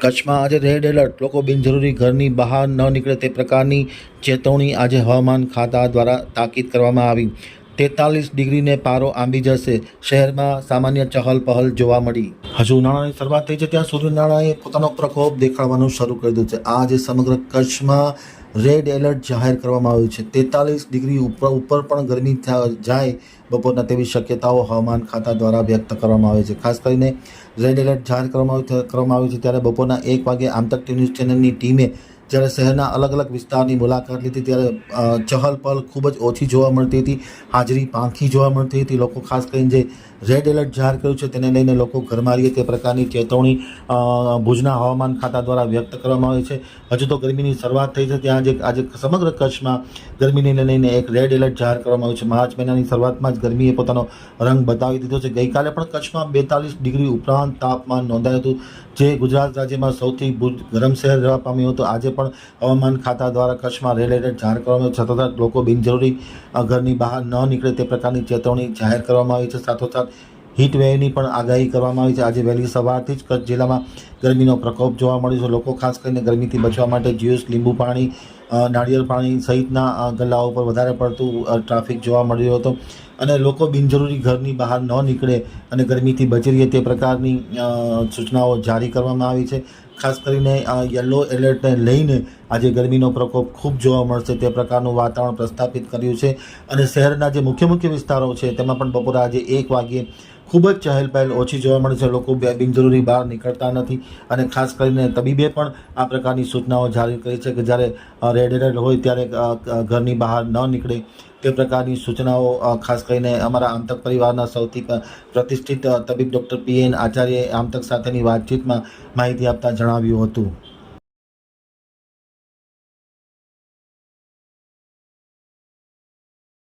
કચ્છમાં આજે red alert, લોકો બિનજરૂરી ઘરની બહાર ન નીકળે તે પ્રકારની ચેતવણી આજે હવામાન ખાતા દ્વારા તાકીદ કરવામાં આવી। 43 ડિગ્રીને પારો આંબી જશે, શહેરમાં સામાન્ય ચહલ પહલ જોવા મળી। હજુ ઉનાળાની શરૂઆત થઈ છે ત્યાં સૂર્યનારાયણે પોતાનો પ્રકોપ દેખાડવાનું શરૂ કરી દીધું છે। આજે સમગ્ર કચ્છમાં રેડ એલર્ટ જાહેર કરવામાં આવ્યું છે। 43 ડિગ્રી ઉપર પણ ગરમી જાય બપોરના તેવી શક્યતાઓ હવામાન ખાતા દ્વારા વ્યક્ત કરવામાં આવે છે। ખાસ કરીને રેડ એલર્ટ જાહેર કરવામાં આવ્યું છે ત્યારે બપોરના 1 વાગે આમતક ન્યૂઝ ચેનલની ટીમે જ્યારે શહેરના અલગ અલગ વિસ્તારની મુલાકાત લીધી ત્યારે ચહલ પહલ ખૂબ જ ઓછી જોવા મળતી હતી, હાજરી પાંખી જોવા મળતી હતી। લોકો ખાસ કરીને જે રેડ એલર્ટ જાહેર કર્યું છે તેને લઈને લોકો ઘરમાં રહીએ તે પ્રકારની ચેતવણી ભુજના હવામાન ખાતા દ્વારા વ્યક્ત કરવામાં આવી છે। હજુ તો ગરમીની શરૂઆત થઈ છે ત્યાં આજે સમગ્ર કચ્છમાં ગરમીને લઈને એક રેડ એલર્ટ જાહેર કરવામાં આવ્યું છે। માર્ચ મહિનાની શરૂઆતમાં જ ગરમીએ પોતાનો રંગ બતાવી દીધો છે। ગઈકાલે પણ કચ્છમાં 42 ડિગ્રી ઉપરાંત તાપમાન નોંધાયું હતું, જે ગુજરાત રાજ્યમાં સૌથી ગરમ શહેર રહેવા પામ્યું હતું। આજે પણ હવામાન ખાતા દ્વારા કચ્છમાં રેડ એલર્ટ જાહેર કરવામાં આવ્યું છે। છતાં લોકો બિનજરૂરી ઘરની બહાર ન નીકળે તે પ્રકારની ચેતવણી જાહેર કરવામાં આવી છે। સાથોસાથ હીટ વેવની પણ આગાહી કરવામાં આવી છે। આજે વહેલી સવારથી જ કચ્છ જિલ્લામાં ગરમીનો પ્રકોપ જોવા મળ્યો છે। લોકો ખાસ કરીને ગરમીથી બચવા માટે જ્યુસ, લીંબુ પાણી, નાળિયેર પાણી સહિતના ગલ્લાઓ પર વધારે પડતું ટ્રાફિક જોવા મળ્યો હતો અને લોકો બિનજરૂરી ઘરની બહાર ન નીકળે અને ગરમીથી બચી રહે તે પ્રકારની સૂચનાઓ જારી કરવામાં આવી છે। ખાસ કરીને યલો એલર્ટને લઈને આજે ગરમીનો પ્રકોપ ખૂબ જોવા મળશે તે પ્રકારનું વાતાવરણ પ્રસ્થાપિત કર્યું છે અને શહેરના જે મુખ્ય વિસ્તારો છે તેમાં પણ બપોરે આજે 1 વાગ્યે ખૂબ જ ચહેલ પહેલ ઓછી જોવા મળે છે। લોકો બિનજરૂરી બહાર નીકળતા નથી અને ખાસ કરીને તબીબે પણ આ પ્રકારની સૂચનાઓ જારી કરી છે કે જ્યારે રેડ એલર્ટ હોય ત્યારે ઘરની બહાર ન નીકળે તે પ્રકારની સૂચનાઓ ખાસ કરીને અમારા આમતક પરિવારના સૌથી પ્રતિષ્ઠિત તબીબ ડૉક્ટર PN આચાર્યએ આમતક સાથેની વાતચીતમાં માહિતી આપતા જણાવ્યું હતું।